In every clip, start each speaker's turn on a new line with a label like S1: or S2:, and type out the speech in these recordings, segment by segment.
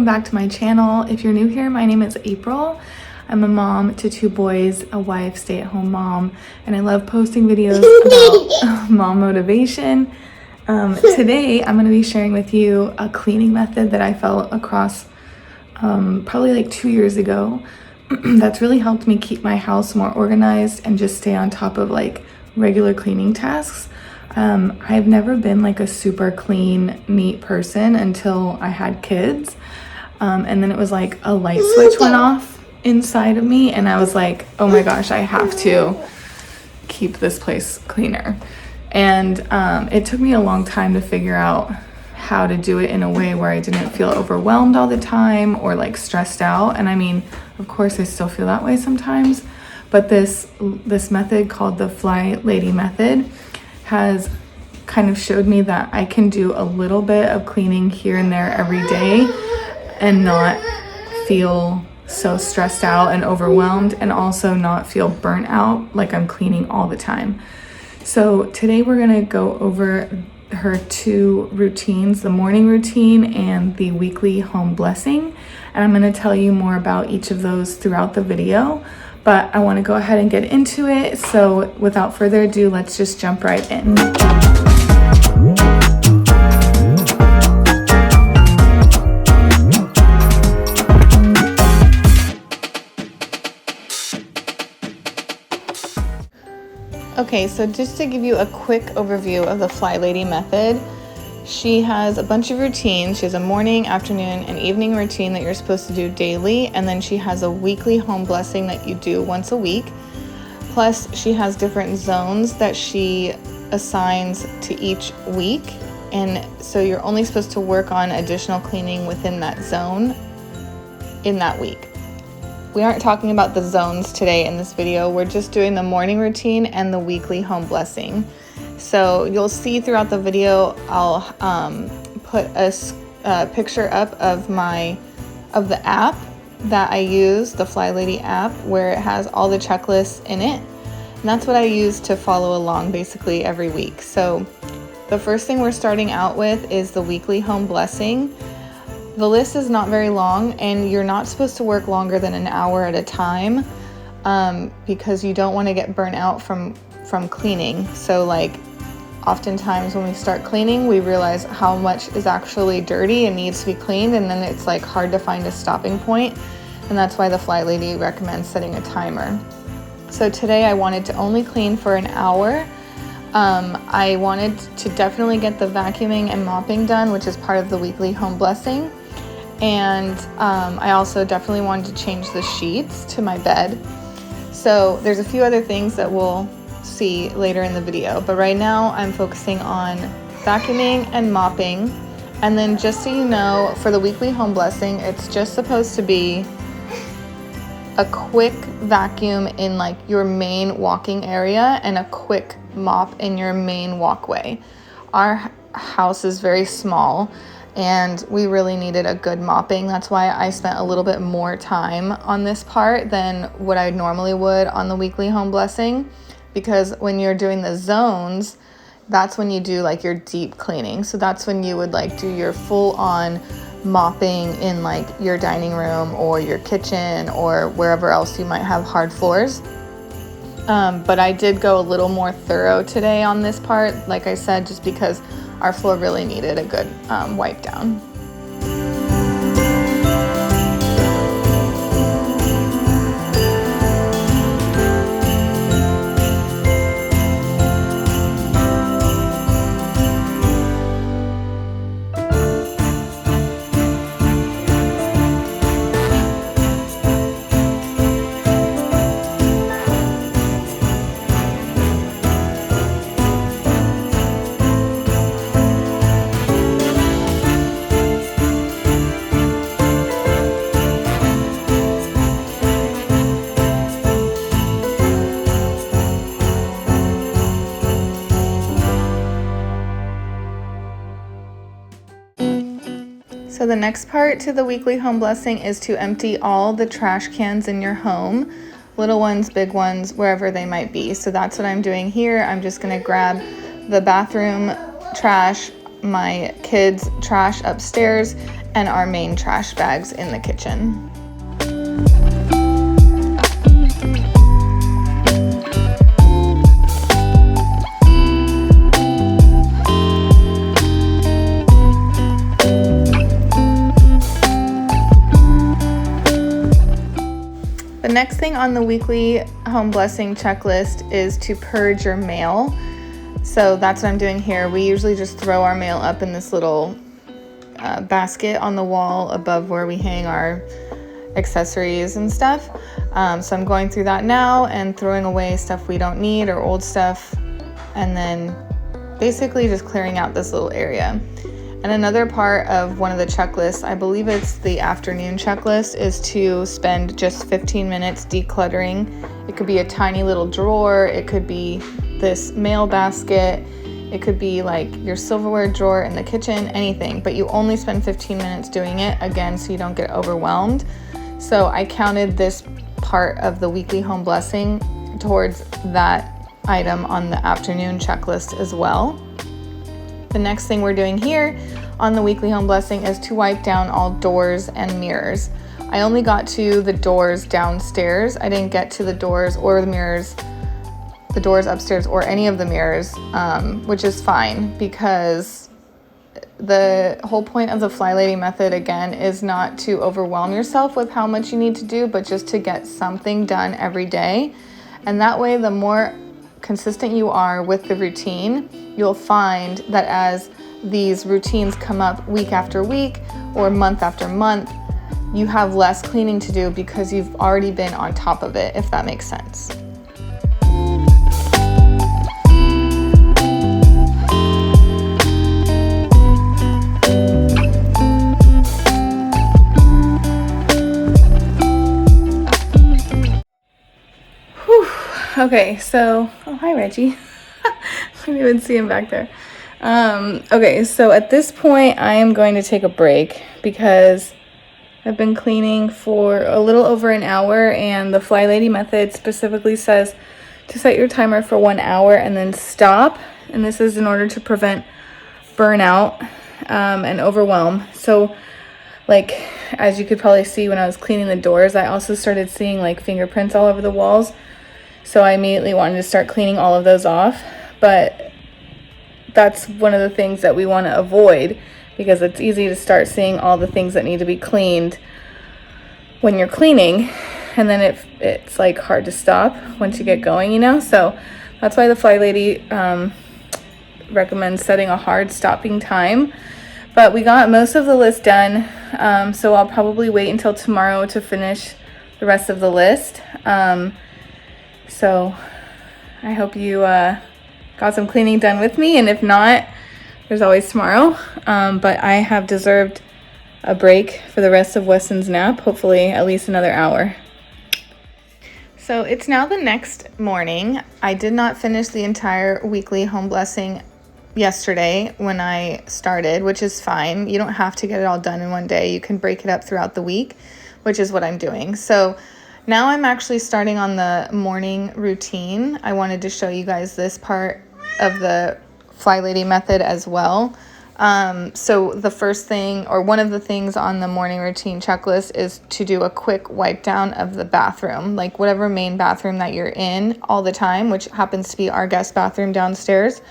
S1: welcome back to my channel. If you're new here, my name is April. I'm a mom to 2 boys, a wife, stay-at-home mom, and I love posting videos about mom motivation. Today, I'm going to be sharing with you a cleaning method that I fell across probably like 2 years ago that's really helped me keep my house more organized and just stay on top of like regular cleaning tasks. I've never been like a super clean, neat person until I had kids. And then it was like a light switch went off inside of me and I was like, oh my gosh, I have to keep this place cleaner. And it took me a long time to figure out how to do it in a way where I didn't feel overwhelmed all the time or like stressed out. And I mean, of course I still feel that way sometimes, but this method called the FlyLady Method has kind of showed me that I can do a little bit of cleaning here and there every day and not feel so stressed out and overwhelmed, and also not feel burnt out like I'm cleaning all the time. So today we're gonna go over her 2 routines, the morning routine and the weekly home blessing. And I'm gonna tell you more about each of those throughout the video, but I wanna go ahead and get into it. So without further ado, let's just jump right in. Okay, so just to give you a quick overview of the FlyLady method, she has a bunch of routines. She has a morning, afternoon, and evening routine that you're supposed to do daily, and then she has a weekly home blessing that you do once a week. Plus, she has different zones that she assigns to each week, and so you're only supposed to work on additional cleaning within that zone in that week. We aren't talking about the zones today in this video. We're just doing the morning routine and the weekly home blessing. So you'll see throughout the video, I'll put a picture up of the app that I use, the FlyLady app, where it has all the checklists in it. And that's what I use to follow along basically every week. So the first thing we're starting out with is the weekly home blessing. The list is not very long, and you're not supposed to work longer than an hour at a time because you don't want to get burnt out from cleaning. So like oftentimes when we start cleaning, we realize how much is actually dirty and needs to be cleaned, and then it's like hard to find a stopping point. And that's why the FlyLady recommends setting a timer. So today I wanted to only clean for an hour. I wanted to definitely get the vacuuming and mopping done, which is part of the weekly home blessing. And I also definitely wanted to change the sheets to my bed. So there's a few other things that we'll see later in the video, but right now I'm focusing on vacuuming and mopping. And then just so you know, for the weekly home blessing, it's just supposed to be a quick vacuum in like your main walking area and a quick mop in your main walkway. Our house is very small and we really needed a good mopping. That's why I spent a little bit more time on this part than what I normally would on the weekly home blessing, because when you're doing the zones, that's when you do like your deep cleaning. So that's when you would like do your full on mopping in like your dining room or your kitchen or wherever else you might have hard floors. But I did go a little more thorough today on this part, like I said, just because our floor really needed a good wipe down. So the next part to the weekly home blessing is to empty all the trash cans in your home, little ones, big ones, wherever they might be. So that's what I'm doing here. I'm just gonna grab the bathroom trash, my kids' trash upstairs, and our main trash bags in the kitchen. The next thing on the weekly home blessing checklist is to purge your mail. So that's what I'm doing here. We usually just throw our mail up in this little basket on the wall above where we hang our accessories and stuff. So I'm going through that now and throwing away stuff we don't need or old stuff, and then basically just clearing out this little area. And another part of one of the checklists, I believe it's the afternoon checklist, is to spend just 15 minutes decluttering. It could be a tiny little drawer, it could be this mail basket, it could be like your silverware drawer in the kitchen, anything, but you only spend 15 minutes doing it, again, so you don't get overwhelmed. So I counted this part of the weekly home blessing towards that item on the afternoon checklist as well. The next thing we're doing here on the weekly home blessing is to wipe down all doors and mirrors. I only got to the doors downstairs. I didn't get to the doors or the mirrors, the doors upstairs or any of the mirrors, which is fine because the whole point of the FlyLady method, again, is not to overwhelm yourself with how much you need to do, but just to get something done every day. And that way, the more consistent you are with the routine, you'll find that as these routines come up week after week or month after month, you have less cleaning to do because you've already been on top of it, if that makes sense. Okay, so, oh, hi Reggie. I didn't even see him back there. Okay, so at this point, I am going to take a break because I've been cleaning for a little over an hour, and the FlyLady method specifically says to set your timer for 1 hour and then stop. And this is in order to prevent burnout and overwhelm. So, like, as you could probably see when I was cleaning the doors, I also started seeing like fingerprints all over the walls. So I immediately wanted to start cleaning all of those off, but that's one of the things that we want to avoid because it's easy to start seeing all the things that need to be cleaned when you're cleaning, and then it's like hard to stop once you get going, you know? So that's why the FlyLady recommends setting a hard stopping time. But we got most of the list done, so I'll probably wait until tomorrow to finish the rest of the list. So I hope you got some cleaning done with me, and if not, there's always tomorrow. But I have deserved a break for the rest of Weston's nap, hopefully at least another hour. So it's now the next morning. I did not finish the entire weekly home blessing yesterday when I started, which is fine. You don't have to get it all done in one day. You can break it up throughout the week, which is what I'm doing. So now I'm actually starting on the morning routine. I wanted to show you guys this part of the FlyLady method as well. So the first thing, or one of the things on the morning routine checklist, is to do a quick wipe down of the bathroom, like whatever main bathroom that you're in all the time, which happens to be our guest bathroom downstairs.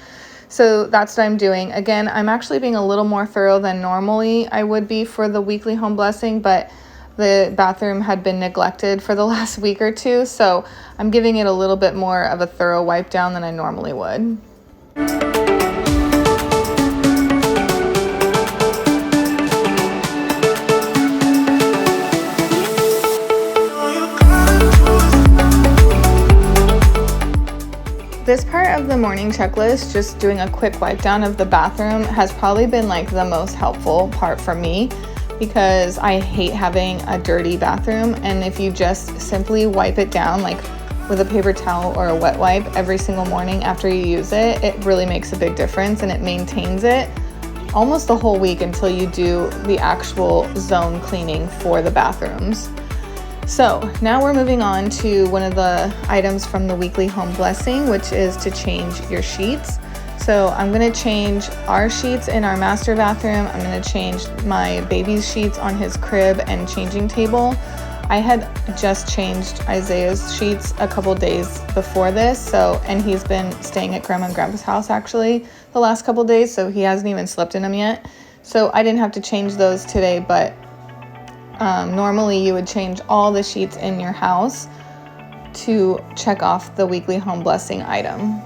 S1: So that's what I'm doing. Again, I'm actually being a little more thorough than normally I would be for the weekly home blessing, but the bathroom had been neglected for the last week or two, so I'm giving it a little bit more of a thorough wipe down than I normally would. This part of the morning checklist, just doing a quick wipe down of the bathroom, has probably been like the most helpful part for me, because I hate having a dirty bathroom, and if you just simply wipe it down like with a paper towel or a wet wipe every single morning after you use it, it really makes a big difference, and it maintains it almost the whole week until you do the actual zone cleaning for the bathrooms. So now we're moving on to one of the items from the weekly home blessing, which is to change your sheets. So I'm gonna change our sheets in our master bathroom. I'm gonna change my baby's sheets on his crib and changing table. I had just changed Isaiah's sheets a couple days before this, and he's been staying at Grandma and Grandpa's house actually the last couple days, so he hasn't even slept in them yet. So I didn't have to change those today, but normally you would change all the sheets in your house to check off the weekly home blessing item.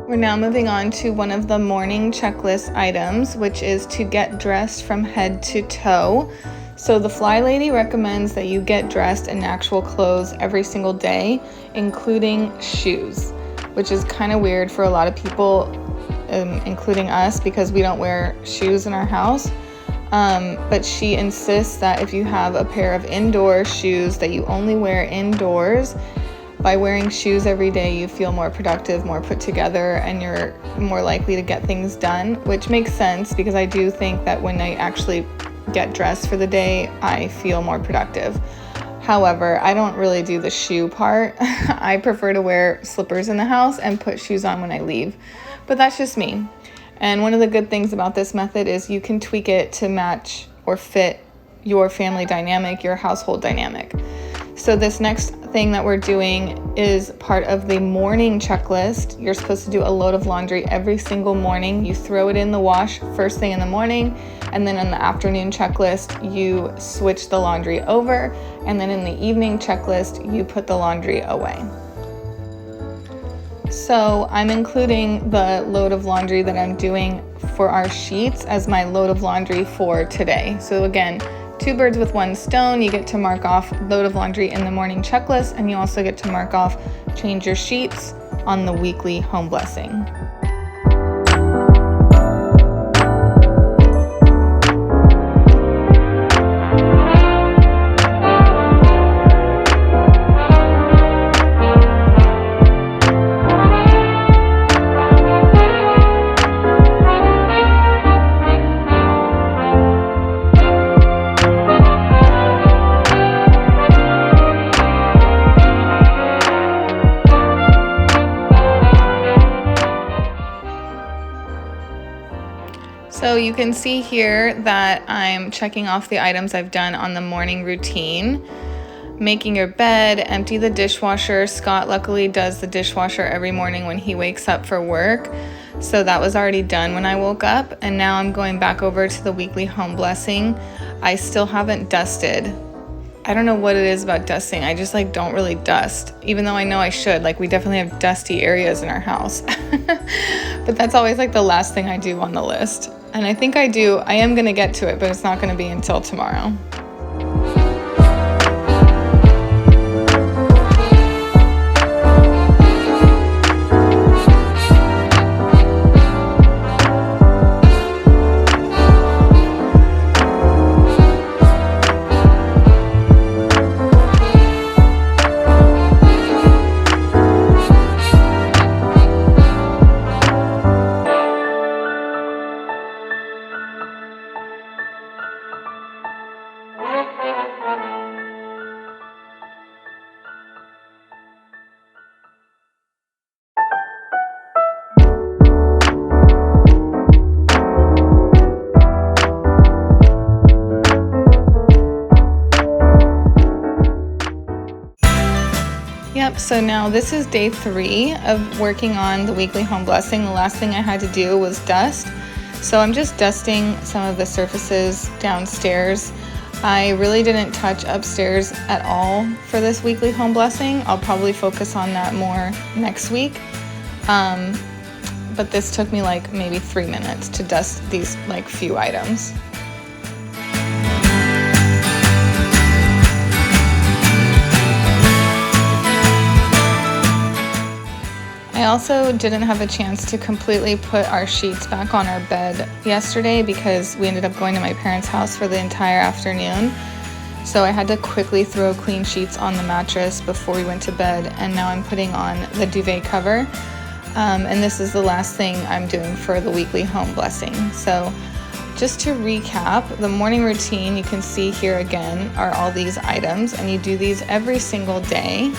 S1: We're now moving on to one of the morning checklist items, which is to get dressed from head to toe. So the FlyLady recommends that you get dressed in actual clothes every single day, including shoes, which is kind of weird for a lot of people, including us, because we don't wear shoes in our house. But she insists that if you have a pair of indoor shoes that you only wear indoors, by wearing shoes every day, you feel more productive, more put together, and you're more likely to get things done, which makes sense because I do think that when I actually get dressed for the day, I feel more productive. However, I don't really do the shoe part. I prefer to wear slippers in the house and put shoes on when I leave, but that's just me. And one of the good things about this method is you can tweak it to match or fit your family dynamic, your household dynamic. So this next thing that we're doing is part of the morning checklist. You're supposed to do a load of laundry every single morning. You throw it in the wash first thing in the morning, and then in the afternoon checklist, you switch the laundry over, and then in the evening checklist, you put the laundry away. So I'm including the load of laundry that I'm doing for our sheets as my load of laundry for today. So again, 2 birds with 1 stone. You get to mark off load of laundry in the morning checklist, and you also get to mark off change your sheets on the weekly home blessing. So you can see here that I'm checking off the items I've done on the morning routine. Making your bed, empty the dishwasher. Scott luckily does the dishwasher every morning when he wakes up for work. So that was already done when I woke up. And now I'm going back over to the weekly home blessing. I still haven't dusted I don't know what it is about dusting. I just like don't really dust, even though I know I should. Like we definitely have dusty areas in our house. But that's always like the last thing I do on the list. And I think I am gonna get to it, but it's not gonna be until tomorrow. Yep, so now this is day 3 of working on the weekly home blessing. The last thing I had to do was dust. So I'm just dusting some of the surfaces downstairs. I really didn't touch upstairs at all for this weekly home blessing. I'll probably focus on that more next week. But this took me like maybe 3 minutes to dust these like few items. I also didn't have a chance to completely put our sheets back on our bed yesterday because we ended up going to my parents' house for the entire afternoon. So I had to quickly throw clean sheets on the mattress before we went to bed, and now I'm putting on the duvet cover. And this is the last thing I'm doing for the weekly home blessing. So just to recap, the morning routine, you can see here again, are all these items, and you do these every single day.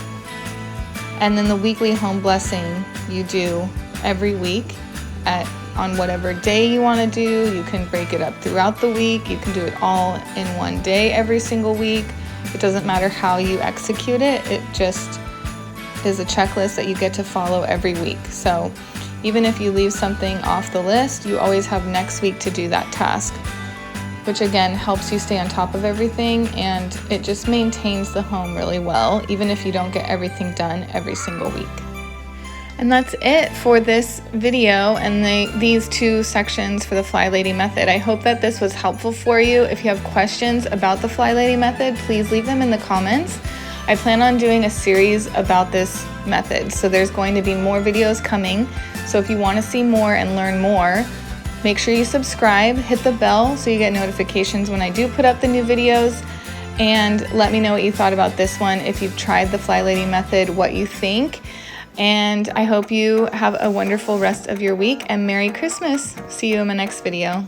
S1: And then the weekly home blessing you do every week on whatever day you want to do. You can break it up throughout the week. You can do it all in one day every single week. It doesn't matter how you execute it. It just is a checklist that you get to follow every week. So even if you leave something off the list, you always have next week to do that task, which again helps you stay on top of everything, and it just maintains the home really well, even if you don't get everything done every single week. And that's it for this video and these 2 sections for the FlyLady method. I hope that this was helpful for you. If you have questions about the FlyLady method, please leave them in the comments. I plan on doing a series about this method, so there's going to be more videos coming. So if you want to see more and learn more, make sure you subscribe, hit the bell so you get notifications when I do put up the new videos, and let me know what you thought about this one. If you've tried the FlyLady method, what you think. And I hope you have a wonderful rest of your week, and Merry Christmas. See you in my next video.